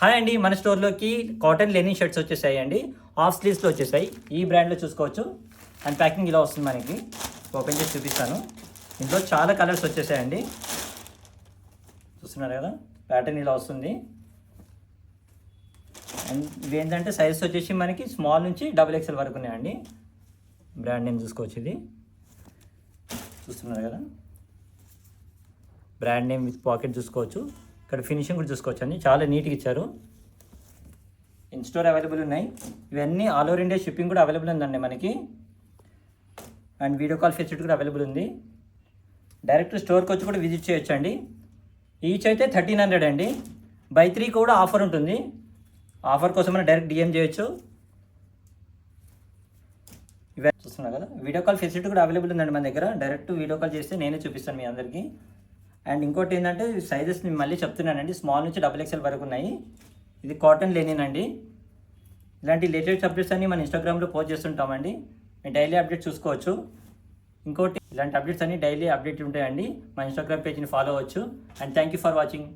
Hi అండి, మన స్టోర్లోకి cotton linen shirts వచ్చేసాయి. హాఫ్ స్లీవ్స్లో వచ్చేసాయి. ఈ బ్రాండ్లో చూసుకోవచ్చు. అండ్ ప్యాకింగ్ ఇలా వస్తుంది. మనకి ఓపెన్ చేసి చూపిస్తాను. ఇందులో చాలా కలర్స్ వచ్చేసాయండి. చూస్తున్నారు కదా, ప్యాటర్న్ ఇలా వస్తుంది. అండ్ ఇవి ఏంటంటే సైజెస్ వచ్చేసి మనకి స్మాల్ నుంచి XXL వరకు ఉన్నాయండి. బ్రాండ్ నేమ్ చూసుకోవచ్చు. ఇది చూస్తున్నారు కదా, బ్రాండ్ నేమ్ విత్ పాకెట్ చూసుకోవచ్చు. ఇక్కడ ఫినిషింగ్ కూడా చూసుకోవచ్చు అండి, చాలా నీట్గా ఇచ్చారు. ఇన్ స్టోర్ అవైలబుల్ ఉన్నాయి. ఇవన్నీ ఆల్ ఓవర్ ఇండియా షిప్పింగ్ కూడా అవైలబుల్ ఉందండి మనకి. అండ్ వీడియో కాల్ ఫెసిలిటీ కూడా అవైలబుల్ ఉంది. డైరెక్ట్ స్టోర్కి వచ్చి కూడా విజిట్ చేయొచ్చు అండి. ఈచ్ అయితే 1300 అండి. బై 3 కూడా ఆఫర్ ఉంటుంది. ఆఫర్ కోసం మనం డైరెక్ట్ డిఎం చేయొచ్చు. ఇవే చూస్తున్నారు కదా, వీడియో కాల్ ఫెసిలిటీ కూడా అవైలబుల్ ఉందండి మన దగ్గర. డైరెక్ట్ వీడియో కాల్ చేస్తే నేనే చూపిస్తాను మీ అందరికీ. అండ్ ఇంకోటి ఏంటంటే సైజెస్ నేను మళ్ళీ చెప్తున్నానండి, స్మాల్ నుంచి XXL వరకు ఉన్నాయి. ఇది కాటన్ లెనిన్ అండి. ఇలాంటి లేటెస్ట్ అప్డేట్స్ అన్ని మన ఇన్స్టాగ్రామ్లో పోస్ట్ చేస్తుంటామండి. మీరు డైలీ అప్డేట్ చూసుకోవచ్చు. ఇంకోటి, ఇలాంటి అప్డేట్స్ అన్ని డైలీ అప్డేట్ ఉంటాయండి. మన ఇన్స్టాగ్రామ్ పేజ్ని ఫాలో అవ్వచ్చు. And thank you for watching.